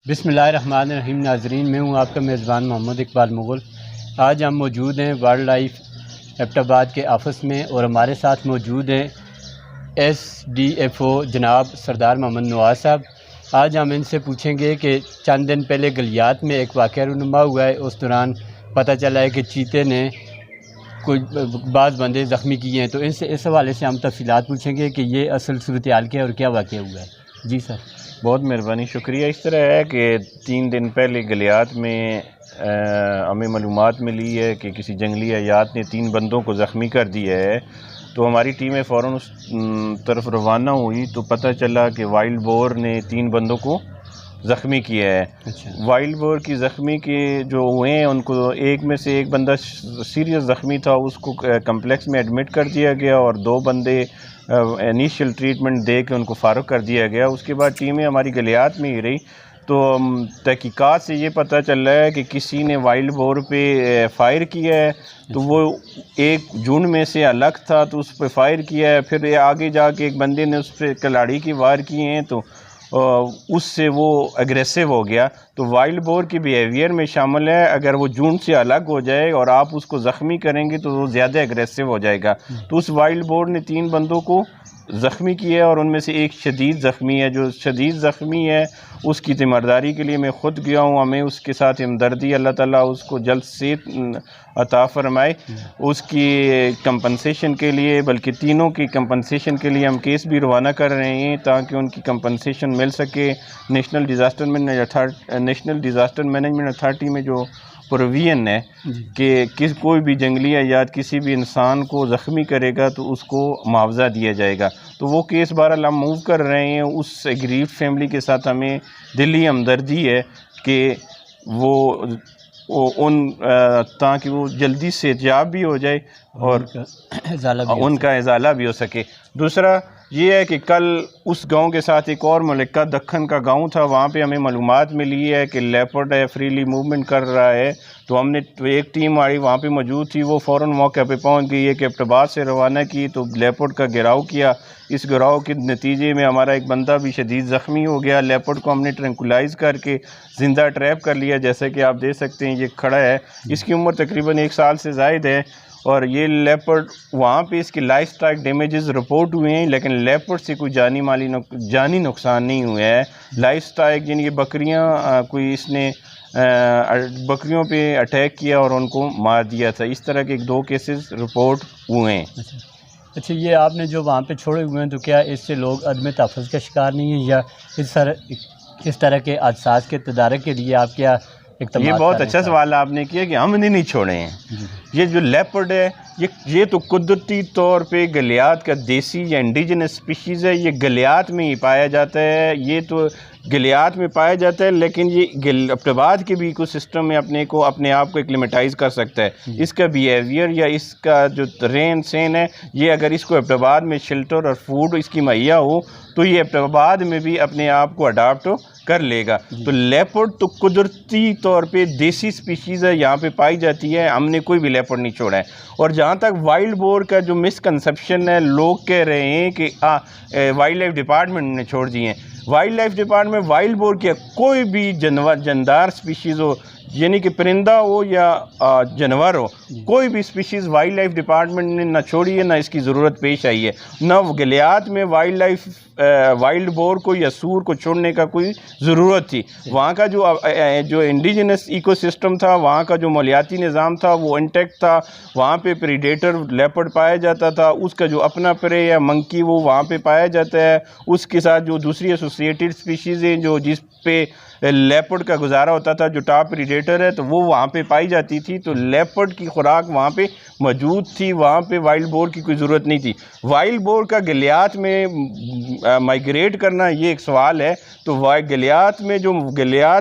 بسم اللہ الرحمن الرحیم۔ ناظرین، میں ہوں آپ کا میزبان محمد اقبال مغل۔ آج ہم موجود ہیں وائلڈ لائف ایبٹ آباد کے آفس میں، اور ہمارے ساتھ موجود ہیں SDFO جناب سردار محمد نواز صاحب۔ آج ہم ان سے پوچھیں گے کہ چند دن پہلے گلیات میں ایک واقعہ رونما ہوا ہے، اس دوران پتہ چلا ہے کہ چیتے نے کوئی بعض بندے زخمی کیے ہیں، تو ان سے اس حوالے سے ہم تفصیلات پوچھیں گے کہ یہ اصل صورتحال کیا ہے اور کیا واقعہ ہوا ہے۔ جی سر۔ بہت مہربانی، شکریہ۔ اس طرح ہے کہ 3 دن پہلے گلیات میں ہمیں معلومات ملی ہے کہ کسی جنگلی حیات نے 3 بندوں کو زخمی کر دیا ہے، تو ہماری ٹیمیں فوراً اس طرف روانہ ہوئی تو پتہ چلا کہ وائلڈ بور نے 3 بندوں کو زخمی کیا ہے۔ وائلڈ بور کی زخمی کے جو ہوئے ہیں ان کو ایک میں سے ایک بندہ سیریس زخمی تھا، اس کو کمپلیکس میں ایڈمٹ کر دیا گیا، اور 2 بندے انیشیل ٹریٹمنٹ دے کے ان کو فارغ کر دیا گیا۔ اس کے بعد ٹیمیں ہماری گلیات میں ہی رہی، تو تحقیقات سے یہ پتہ چل رہا ہے کہ کسی نے وائلڈ بور پہ فائر کیا ہے، تو وہ ایک جھنڈ میں سے الگ تھا تو اس پہ فائر کیا ہے، پھر آگے جا کے ایک بندے نے اس پہ کلاڑی کی وار کیے ہیں، تو اس سے وہ اگریسو ہو گیا۔ تو وائلڈ بور کی بیہیویئر میں شامل ہے، اگر وہ جھنڈ سے الگ ہو جائے اور آپ اس کو زخمی کریں گے تو وہ زیادہ اگریسو ہو جائے گا۔ تو اس وائلڈ بور نے 3 بندوں کو زخمی کیا ہے، اور ان میں سے ایک شدید زخمی ہے۔ جو شدید زخمی ہے اس کی تیمارداری کے لیے میں خود گیا ہوں، ہمیں اس کے ساتھ ہمدردی، اللہ تعالیٰ اس کو جلد صحت عطا فرمائے۔ اس کی کمپنسیشن کے لیے، بلکہ تینوں کی کمپنسیشن کے لیے ہم کیس بھی روانہ کر رہے ہیں تاکہ ان کی کمپنسیشن مل سکے۔ نیشنل ڈیزاسٹر مینجمنٹ اتھارٹی میں جو پروویژن ہے کہ کوئی بھی جنگلی حیات کسی بھی انسان کو زخمی کرے گا تو اس کو معاوضہ دیا جائے گا، تو وہ کیس بہرحال ہم موو کر رہے ہیں۔ اس ایگریوڈ فیملی کے ساتھ ہمیں دلی ہمدردی ہے کہ تاکہ وہ جلدی سے صحتیاب بھی ہو جائے اور ان کا ازالہ بھی ہو سکے۔ دوسرا یہ ہے کہ کل اس گاؤں کے ساتھ ایک اور ملکہ دکن کا گاؤں تھا، وہاں پہ ہمیں معلومات ملی ہے کہ لیپرڈ ہے، فریلی موومنٹ کر رہا ہے، تو ہم نے ایک ٹیم آئی وہاں پہ موجود تھی، وہ فوراً موقع پہ پہنچ گئی ہے کہ ایبٹ آباد سے روانہ کی، تو لیپرڈ کا گھیراؤ کیا۔ اس گھیراؤ کے نتیجے میں ہمارا ایک بندہ بھی شدید زخمی ہو گیا۔ لیپرڈ کو ہم نے ٹرینکولائز کر کے زندہ ٹریپ کر لیا، جیسے کہ آپ دیکھ سکتے ہیں یہ کھڑا ہے، اس کی عمر تقریباً 1 سال سے زائد ہے، اور یہ لیپرڈ وہاں پہ اس کی لائف سٹائل ڈیمیجز رپورٹ ہوئے ہیں، لیکن لیپرڈ سے کوئی جانی نقصان نہیں ہوا ہے۔ لائف سٹائل یعنی یہ بکریاں کوئی اس نے بکریوں پہ اٹیک کیا اور ان کو مار دیا تھا۔ اس طرح کے 2 کیسز رپورٹ ہوئے ہیں۔ اچھا، یہ آپ نے جو وہاں پہ چھوڑے ہوئے ہیں، تو کیا اس سے لوگ عدم تحفظ کا شکار نہیں ہیں، یا اس طرح کے حادثات کے تدارک کے لیے آپ کیا اقدامات؟ یہ بہت اچھا سوال آپ نے کیا کہ ہم نے نہیں چھوڑے ہیں۔ یہ جو لیپرڈ ہے یہ تو قدرتی طور پہ گلیات کا دیسی یا انڈیجنس سپیشیز ہے، یہ گلیات میں ہی پایا جاتا ہے، یہ تو گلیات میں پایا جاتا ہے، لیکن یہ ایبٹ آباد کے بھی ایکو سسٹم میں اپنے آپ کو ایکلیمیٹائز کر سکتا ہے۔ اس کا بیہیویئر یا اس کا جو رہن سہن ہے، یہ اگر اس کو ایبٹ آباد میں شیلٹر اور فوڈ اس کی مہیا ہو تو یہ ایبٹ آباد میں بھی اپنے آپ کو اڈاپٹ کر لے گا۔ تو لیپرڈ تو قدرتی طور پہ دیسی سپیشیز ہے، یہاں پہ پائی جاتی ہے، ہم نے کوئی بھی لیپرڈ نہیں چھوڑا ہے۔ اور جہاں تک وائلڈ بور کا جو مسکنسیپشن ہے، لوگ کہہ رہے ہیں کہ وائلڈ لائف ڈپارٹمنٹ نے چھوڑ دی ہیں۔ Wild life department wild board کی کوئی بھی جاندار سپیشیز ہو، یعنی کہ پرندہ ہو یا جانور ہو، کوئی بھی سپیشیز وائلڈ لائف ڈپارٹمنٹ نے نہ چھوڑی ہے، نہ اس کی ضرورت پیش آئی ہے۔ نہ گلیات میں وائلڈ بور کو یا سور کو چھوڑنے کا کوئی ضرورت تھی۔ وہاں کا جو انڈیجنس ایکو سسٹم تھا، وہاں کا جو مالیاتی نظام تھا وہ انٹیکٹ تھا، وہاں پہ پریڈیٹر لیپرڈ پایا جاتا تھا، اس کا جو اپنا پرے یا منکی وہ وہاں پہ پایا جاتا ہے، اس کے ساتھ جو دوسری ایسوسیٹڈ سپیشیز ہیں جس پہ لیپرڈ کا گزارا ہوتا تھا، جو ٹاپ پریڈیٹر ہے، تو وہ وہاں پہ پائی جاتی تھی، تو لیپرڈ کی خوراک وہاں پہ موجود تھی، وہاں پہ وائلڈ بور کی کوئی ضرورت نہیں تھی۔ وائلڈ بور کا گلیات میں مائیگریٹ کرنا یہ ایک سوال ہے، تو گلیات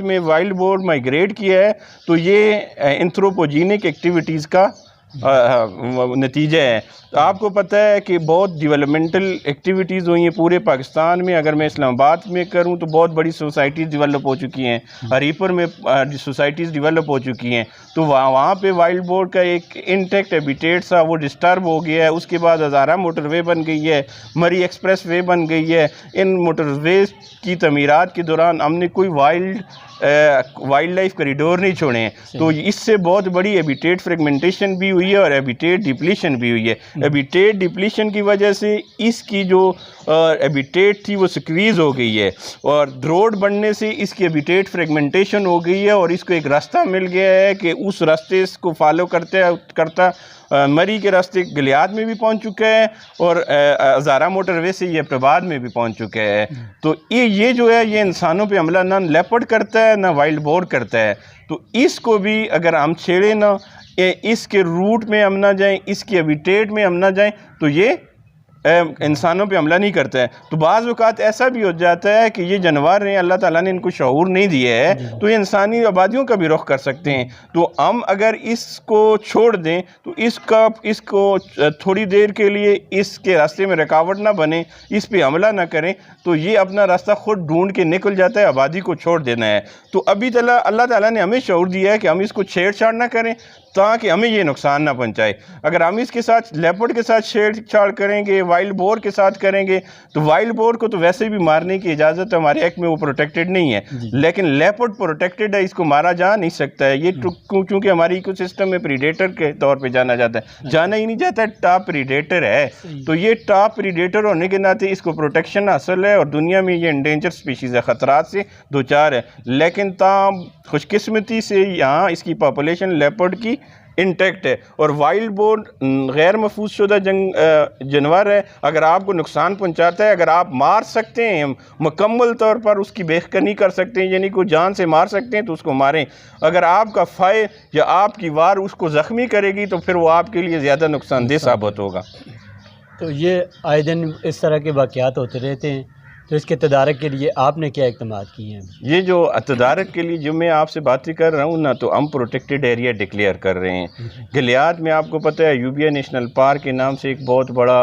میں وائلڈ بور مائیگریٹ کیا ہے تو یہ اینتھروپوجینک ایکٹیویٹیز کا نتیجہ ہے. تو آپ کو پتہ ہے کہ بہت ڈیولپمنٹل ایکٹیویٹیز ہوئی ہیں پورے پاکستان میں. اگر میں اسلام آباد میں کروں تو بہت بڑی سوسائٹیز ڈیولپ ہو چکی ہیں, ہری پور میں سوسائٹیز ڈیولپ ہو چکی ہیں. تو وہاں پہ وائلڈ بورڈ کا ایک انٹیکٹ ہیبیٹیٹ تھا, وہ ڈسٹرب ہو گیا ہے. اس کے بعد ہزارہ موٹر وے بن گئی ہے, مری ایکسپریس وے بن گئی ہے. ان موٹر ویز کی تعمیرات کے دوران ہم نے کوئی وائلڈ لائف کریڈور نہیں چھوڑے ہیں. تو اس سے بہت بڑی ہیبیٹیٹ فریگمنٹیشن بھی ہوئی ہے اور ہیبیٹیٹ ڈپلیشن بھی ہوئی ہے. ہیبیٹیٹ ڈپلیشن کی وجہ سے اس کی جو ہیبیٹیٹ تھی وہ سکویز ہو گئی ہے, اور روڈ بننے سے اس کی ہیبیٹیٹ فریگمنٹیشن ہو گئی ہے, اور اس کو ایک راستہ مل گیا ہے کہ اس راستے کو فالو کرتا مری کے راستے گلیاد میں بھی پہنچ چکا ہے, اور ہزارہ موٹر وے سے یہ ایبٹ آباد میں بھی پہنچ چکا ہے. تو یہ جو ہے یہ انسانوں پہ حملہ نہ لیپرڈ کرتا ہے نہ وائلڈ بور کرتا ہے. تو اس کو بھی اگر ہم چھیڑیں نہ, اس کے روٹ میں ہم نہ جائیں, اس کی ہیبیٹیٹ میں ہم نہ جائیں, تو یہ انسانوں پہ حملہ نہیں کرتا ہے. تو بعض اوقات ایسا بھی ہو جاتا ہے کہ یہ جانور ہیں, اللہ تعالیٰ نے ان کو شعور نہیں دیا ہے, تو یہ انسانی آبادیوں کا بھی رخ کر سکتے ہیں. تو ہم اگر اس کو چھوڑ دیں تو اس کو تھوڑی دیر کے لیے اس کے راستے میں رکاوٹ نہ بنے, اس پہ حملہ نہ کریں, تو یہ اپنا راستہ خود ڈھونڈ کے نکل جاتا ہے, آبادی کو چھوڑ دینا ہے. تو ابھی اللہ تعالیٰ نے ہمیں شعور دیا ہے کہ ہم اس کو چھیڑ چھاڑ نہ کریں تاکہ ہمیں یہ نقصان نہ پہنچائے. اگر ہم اس کے ساتھ لیپرڈ کے ساتھ چھیڑ چھاڑ کریں گے, وائلڈ بور کے ساتھ کریں گے, تو وائلڈ بور کو تو ویسے بھی مارنے کی اجازت ہمارے ایکٹ میں, وہ پروٹیکٹڈ نہیں ہے, لیکن لیپرڈ پروٹیکٹڈ ہے, اس کو مارا جا نہیں سکتا ہے. یہ چونکہ ہماری ایکو سسٹم میں پریڈیٹر کے طور پہ جانا جاتا ہے, جانا ہی نہیں جاتا ہے, ٹاپ پریڈیٹر ہے. تو یہ ٹاپ پریڈیٹر ہونے کے ناطے اس کو پروٹیکشن حاصل ہے, اور دنیا میں یہ انڈینجر سپیشیز ہے, خطرات سے دوچار ہے. لیکن تاہم خوش قسمتی سے یہاں اس کی پاپولیشن لیپرڈ کی انٹیکٹ ہے, اور وائلڈ بور غیر محفوظ شدہ جانور ہے. اگر آپ کو نقصان پہنچاتا ہے, اگر آپ مار سکتے ہیں, مکمل طور پر اس کی بےخکنی کر سکتے ہیں, یعنی کوئی جان سے مار سکتے ہیں, تو اس کو ماریں. اگر آپ کا فائر یا آپ کی وار اس کو زخمی کرے گی تو پھر وہ آپ کے لیے زیادہ نقصان دہ ثابت ہوگا. تو یہ آئے دن اس طرح کے واقعات ہوتے رہتے ہیں, تو اس کے تدارک کے لیے آپ نے کیا اقدامات کیے ہیں؟ یہ جو تدارک کے لیے جو میں آپ سے باتیں کر رہا ہوں نا, تو ہم پروٹیکٹڈ ایریا ڈکلیئر کر رہے ہیں. گلیاد میں آپ کو پتہ ہے یوبیا نیشنل پارک کے نام سے ایک بہت بڑا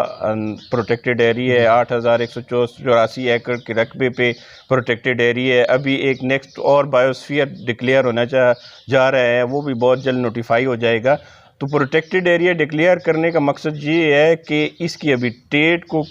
پروٹیکٹڈ ایریا ہے, 8184 ایکڑ کے رقبے پہ پروٹیکٹڈ ایریا ہے. ابھی ایک نیکسٹ اور بایوسفیئر ڈکلیئر ہونا جا رہا ہے, وہ بھی بہت جلد نوٹیفائی ہو جائے گا. تو پروٹیکٹڈ ایریا ڈکلیئر کرنے کا مقصد یہ ہے کہ اس کی ہیبیٹیٹ کو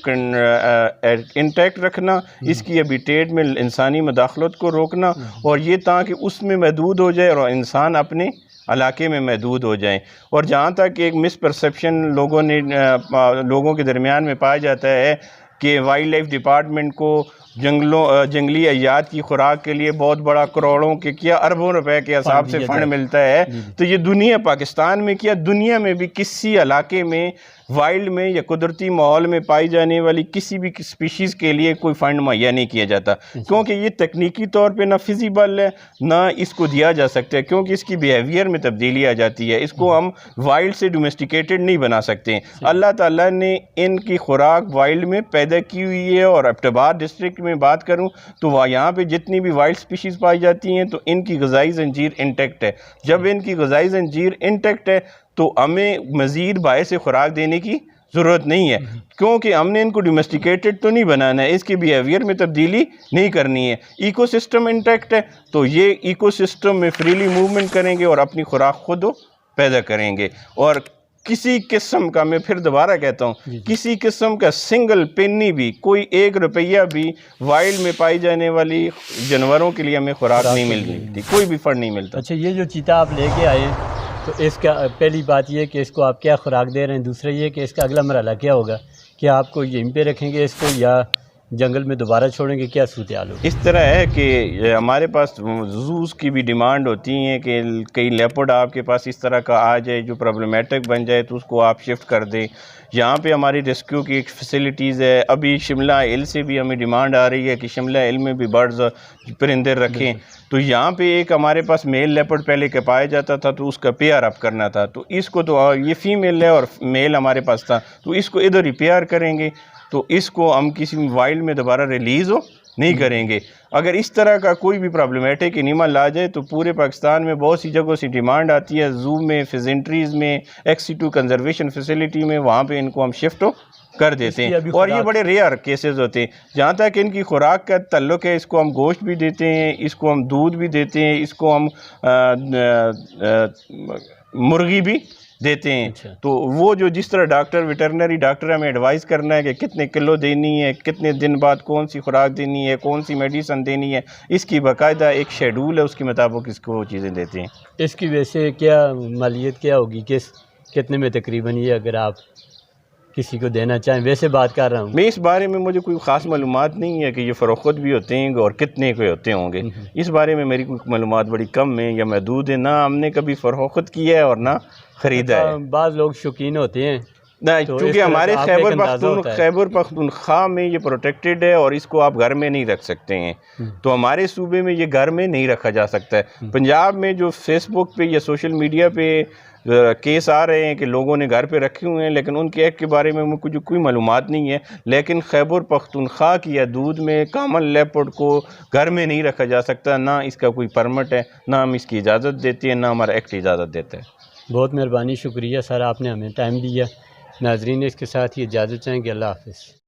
انٹیکٹ رکھنا, اس کی ہیبیٹیٹ میں انسانی مداخلت کو روکنا, اور یہ تاکہ اس میں محدود ہو جائے اور انسان اپنے علاقے میں محدود ہو جائیں. اور جہاں تک ایک مس پرسیپشن لوگوں کے درمیان میں پایا جاتا ہے کہ وائلڈ لائف ڈپارٹمنٹ کو جنگلی حیات کی خوراک کے لیے بہت بڑا کروڑوں کے کیا اربوں روپے کے حساب سے فنڈ ملتا ہے, تو یہ دنیا پاکستان میں کیا دنیا میں بھی کسی علاقے میں وائلڈ میں یا قدرتی ماحول میں پائی جانے والی کسی بھی سپیشیز کے لیے کوئی فنڈ مہیا نہیں کیا جاتا, کیونکہ یہ تکنیکی طور پہ نہ فیزیبل ہے نہ اس کو دیا جا سکتا ہے, کیونکہ اس کی بیہیویئر میں تبدیلی آ جاتی ہے. اس کو ہم وائلڈ سے ڈومیسٹیکیٹڈ نہیں بنا سکتے. اللہ تعالیٰ نے ان کی خوراک وائلڈ میں پیدا کی ہوئی ہے, اور ایبٹ آباد ڈسٹرکٹ میں بات کروں تو یہاں پہ جتنی بھی وائلڈ سپیشیز پائی جاتی ہیں تو ان کی غذائی زنجیر انٹیکٹ ہے. جب ان کی غذائی زنجیر انٹیکٹ ہے تو ہمیں مزید باعث خوراک دینے کی ضرورت نہیں ہے, کیونکہ ہم نے ان کو ڈومیسٹیکیٹڈ تو نہیں بنانا ہے, اس کے بیہیویئر میں تبدیلی نہیں کرنی ہے. ایکو سسٹم انٹیکٹ ہے تو یہ ایکو سسٹم میں فریلی موومنٹ کریں گے اور اپنی خوراک خود پیدا کریں گے. اور کسی قسم کا, میں پھر دوبارہ کہتا ہوں, کسی قسم کا سنگل پینی بھی, کوئی 1 روپیہ بھی وائلڈ میں پائی جانے والی جانوروں کے لیے ہمیں خوراک نہیں ملتی, کوئی بھی فنڈ نہیں ملتا. اچھا, یہ جو چیتا آپ لے کے آئے تو اس کا پہلی بات یہ کہ اس کو آپ کیا خوراک دے رہے ہیں, دوسرا یہ کہ اس کا اگلا مرحلہ کیا ہوگا, کہ آپ کو یہیں پہ رکھیں گے اس کو یا جنگل میں دوبارہ چھوڑیں گے, کیا صورتحال ہوگی؟ اس طرح ہے کہ ہمارے پاس زوز کی بھی ڈیمانڈ ہوتی ہیں کہ کئی لیپرڈ آپ کے پاس اس طرح کا آ جائے جو پرابلمیٹک بن جائے تو اس کو آپ شفٹ کر دیں. یہاں پہ ہماری ریسکیو کی ایک فیسلٹیز ہے. ابھی شملہ ہل سے بھی ہمیں ڈیمانڈ آ رہی ہے کہ شملہ ہل میں بھی برڈز پرندے رکھیں. تو یہاں پہ ایک ہمارے پاس میل لیپرڈ پہلے کے پایا جاتا تھا, تو اس کا پیئر اپ کرنا تھا. تو اس کو تو یہ فیمیل ہے اور میل ہمارے پاس تھا, تو اس کو ادھر ریپیئر کریں گے, تو اس کو ہم کسی وائلڈ میں دوبارہ ریلیز ہو نہیں کریں گے. اگر اس طرح کا کوئی بھی پرابلمیٹک اینیمل آ جائے تو پورے پاکستان میں بہت سی جگہوں سے ڈیمانڈ آتی ہے، زو میں، فیزنٹریز میں، ایکس2 کنزرویشن فیسلٹی میں، وہاں پہ ان کو ہم شفٹ کر دیتے ہیں. اور یہ بڑے ریئر کیسز ہوتے ہیں. جہاں تک ان کی خوراک کا تعلق ہے، اس کو ہم گوشت بھی دیتے ہیں، اس کو ہم دودھ بھی دیتے ہیں، اس کو ہم مرغی بھی دیتے ہیں. تو وہ جو جس طرح ویٹرنری ڈاکٹر ہمیں ایڈوائز کرنا ہے کہ کتنے کلو دینی ہے، کتنے دن بعد کون سی خوراک دینی ہے، کون سی میڈیسن دینی ہے، اس کی باقاعدہ ایک شیڈول ہے، اس کے مطابق اس کو وہ چیزیں دیتے ہیں. اس کی ویسے کیا مالیت کیا ہوگی، کتنے میں تقریباً یہ اگر آپ کسی کو دینا چاہیں؟ ویسے بات کر رہا ہوں میں، اس بارے میں مجھے کوئی خاص معلومات نہیں ہے کہ یہ فروخت بھی ہوتے ہیں اور کتنے کے ہوتے ہوں گے. اس بارے میں میری کوئی معلومات بڑی کم ہیں یا محدود ہیں. نہ ہم نے کبھی فروخت کیا ہے اور نہ خریدا ہے. بعض لوگ شوقین ہوتے ہیں، چونکہ ہمارے خیبر پختونخوا میں یہ پروٹیکٹڈ ہے اور اس کو آپ گھر میں نہیں رکھ سکتے ہیں. تو ہمارے صوبے میں یہ گھر میں نہیں رکھا جا سکتا ہے. پنجاب میں جو فیس بک پہ یا سوشل میڈیا پہ کیس آ رہے ہیں کہ لوگوں نے گھر پہ رکھے ہوئے ہیں، لیکن ان کے ایکٹ کے بارے میں مجھے کوئی معلومات نہیں ہے. لیکن خیبر پختونخوا کی حدود میں کامن لیپرڈ کو گھر میں نہیں رکھا جا سکتا. نہ اس کا کوئی پرمٹ ہے، نہ ہم اس کی اجازت دیتے ہیں، نہ ہمارا ایکٹ اجازت دیتا ہے. بہت مہربانی، شکریہ سر، آپ نے ہمیں ٹائم دیا. ناظرین اس کے ساتھ ہی اجازت چاہیں گے. اللہ حافظ.